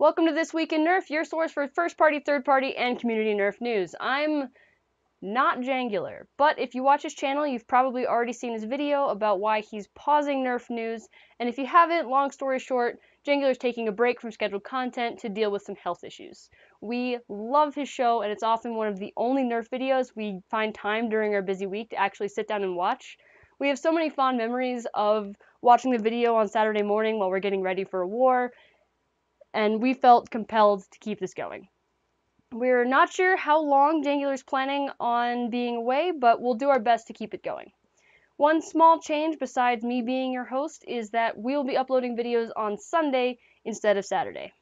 Welcome to This Week in Nerf, your source for first-party, third-party, and community Nerf news. I'm not Jangular, but if you watch his channel, you've probably already seen his video about why he's pausing Nerf news, and if you haven't, long story short, Jangular's taking a break from scheduled content to deal with some health issues. We love his show, and it's often one of the only Nerf videos we find time during our busy week to actually sit down and watch. We have so many fond memories of watching the video on Saturday morning while we're getting ready for a war, and we felt compelled to keep this going. We're not sure how long Jangular's planning on being away, but we'll do our best to keep it going. One small change besides me being your host is that we'll be uploading videos on Sunday instead of Saturday.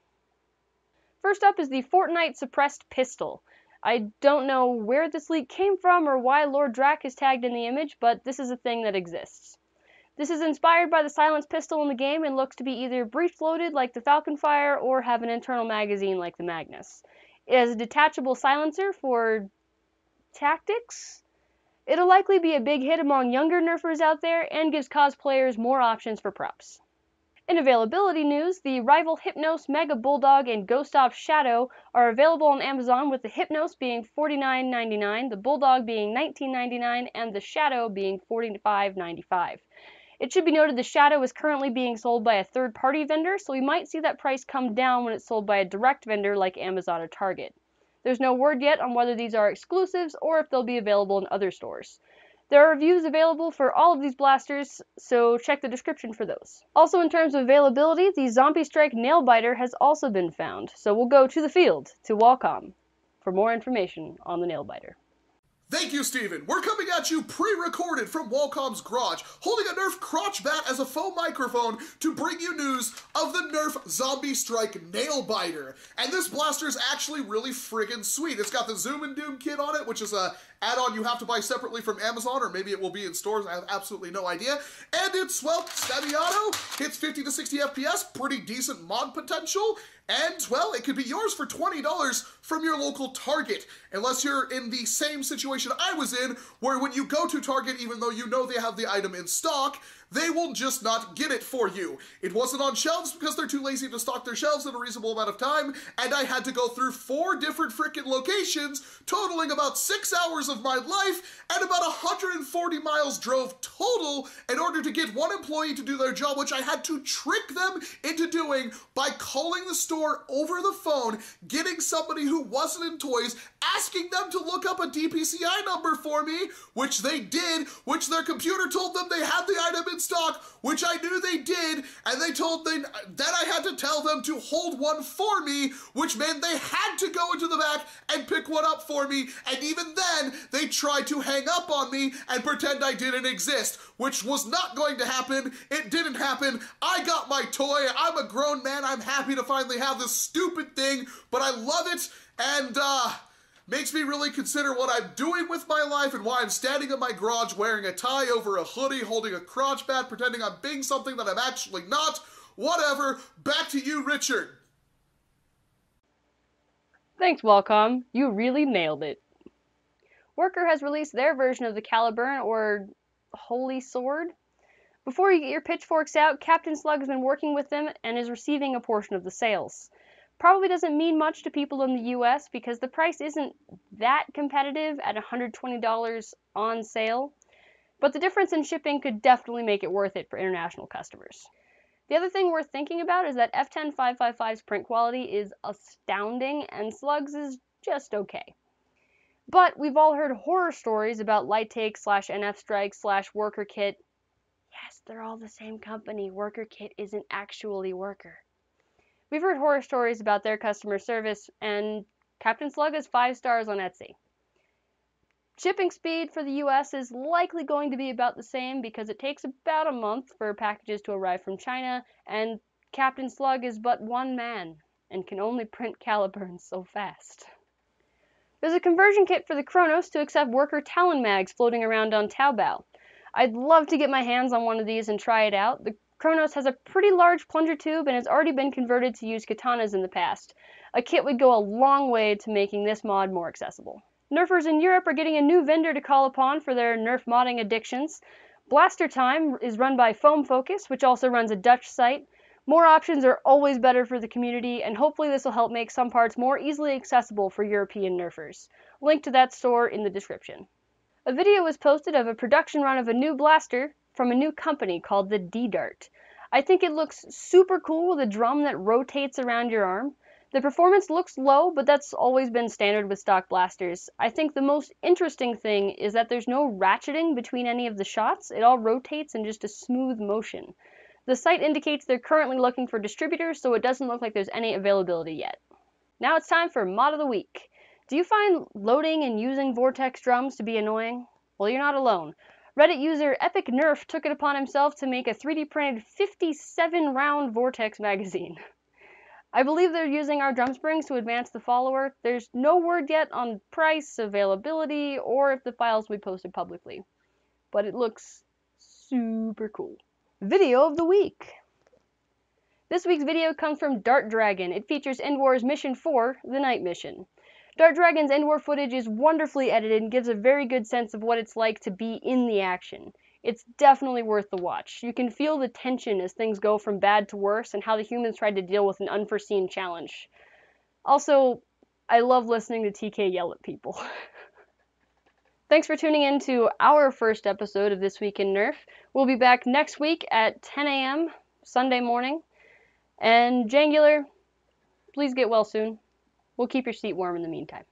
First up is the Fortnite suppressed pistol. I don't know where this leak came from or why Lord Drac is tagged in the image, but this is a thing that exists. This is inspired by the silenced pistol in the game and looks to be either breech-loaded like the Falcon Fire or have an internal magazine like the Magnus. It has a detachable silencer for tactics. It'll likely be a big hit among younger Nerfers out there and gives cosplayers more options for props. In availability news, the rival Hypnos, Mega Bulldog, and Ghost Ops Shadow are available on Amazon, with the Hypnos being $49.99, the Bulldog being $19.99, and the Shadow being $45.95. It should be noted the Shadow is currently being sold by a third-party vendor, so we might see that price come down when it's sold by a direct vendor like Amazon or Target. There's no word yet on whether these are exclusives or if they'll be available in other stores. There are reviews available for all of these blasters, so check the description for those. Also, in terms of availability, the Zombie Strike Nailbiter has also been found, so we'll go to the field, to Qualcomm, for more information on the Nailbiter. Thank you, Steven. We're coming at you pre-recorded from Qualcomm's garage, holding a Nerf crotch bat as a faux microphone to bring you news of the Nerf Zombie Strike Nailbiter. And this blaster is actually really friggin' sweet. It's got the Zoom and Doom kit on it, which is a add-on you have to buy separately from Amazon, or maybe it will be in stores, I have absolutely no idea. And it's, well, semi-auto, hits 50 to 60 FPS, pretty decent mod potential, and, well, it could be yours for $20 from your local Target, unless you're in the same situation I was in, where when you go to Target, even though you know they have the item in stock, they will just not get it for you. It wasn't on shelves because they're too lazy to stock their shelves in a reasonable amount of time, and I had to go through 4 different frickin' locations, totaling about 6 hours of my life, and about 140 miles drove total in order to get one employee to do their job, which I had to trick them into doing by calling the store over the phone, getting somebody who wasn't in toys, asking them to look up a DPCI number for me, which they did, which their computer told them they had the item in stock, which I knew they did, and they told them that I had to tell them to hold one for me, which meant they had to go into the back and pick one up for me, and even then, they tried to hang up on me and pretend I didn't exist, which was not going to happen. It didn't happen. I got my toy. I'm a grown man. I'm happy to finally have this stupid thing, but I love it, and, makes me really consider what I'm doing with my life and why I'm standing in my garage wearing a tie over a hoodie, holding a crotch bat, pretending I'm being something that I'm actually not. Whatever. Back to you, Richard. Thanks, Qualcomm. You really nailed it. Worker has released their version of the Caliburn, or Holy Sword. Before you get your pitchforks out, Captain Slug has been working with them and is receiving a portion of the sales. Probably doesn't mean much to people in the US because the price isn't that competitive at $120 on sale, but the difference in shipping could definitely make it worth it for international customers. The other thing worth thinking about is that F10555's print quality is astounding and Slug's is just okay. But we've all heard horror stories about Light Take / NF Strike / Worker Kit. Yes, they're all the same company. Worker Kit isn't actually Worker. We've heard horror stories about their customer service, and Captain Slug has 5 stars on Etsy. Shipping speed for the US is likely going to be about the same because it takes about a month for packages to arrive from China, and Captain Slug is but one man and can only print Caliburn so fast. There's a conversion kit for the Kronos to accept Worker Talon mags floating around on Taobao. I'd love to get my hands on one of these and try it out. The Kronos has a pretty large plunger tube and has already been converted to use katanas in the past. A kit would go a long way to making this mod more accessible. Nerfers in Europe are getting a new vendor to call upon for their Nerf modding addictions. Blaster Time is run by Foam Focus, which also runs a Dutch site. More options are always better for the community, and hopefully this will help make some parts more easily accessible for European Nerfers. Link to that store in the description. A video was posted of a production run of a new blaster from a new company called the D-Dart. I think it looks super cool with a drum that rotates around your arm. The performance looks low, but that's always been standard with stock blasters. I think the most interesting thing is that there's no ratcheting between any of the shots. It all rotates in just a smooth motion. The site indicates they're currently looking for distributors, so it doesn't look like there's any availability yet. Now it's time for Mod of the Week. Do you find loading and using Vortex drums to be annoying? Well, you're not alone. Reddit user Epic Nerf took it upon himself to make a 3D printed 57-round Vortex magazine. I believe they're using our drum springs to advance the follower. There's no word yet on price, availability, or if the files will be posted publicly. But it looks super cool. Video of the week. This week's video comes from Dart Dragon. It features End Wars Mission 4, the Night Mission. Dart Dragon's End War footage is wonderfully edited and gives a very good sense of what it's like to be in the action. It's definitely worth the watch. You can feel the tension as things go from bad to worse and how the humans tried to deal with an unforeseen challenge. Also, I love listening to TK yell at people. Thanks for tuning in to our first episode of This Week in Nerf. We'll be back next week at 10 a.m. Sunday morning. And Jangular, please get well soon. We'll keep your seat warm in the meantime.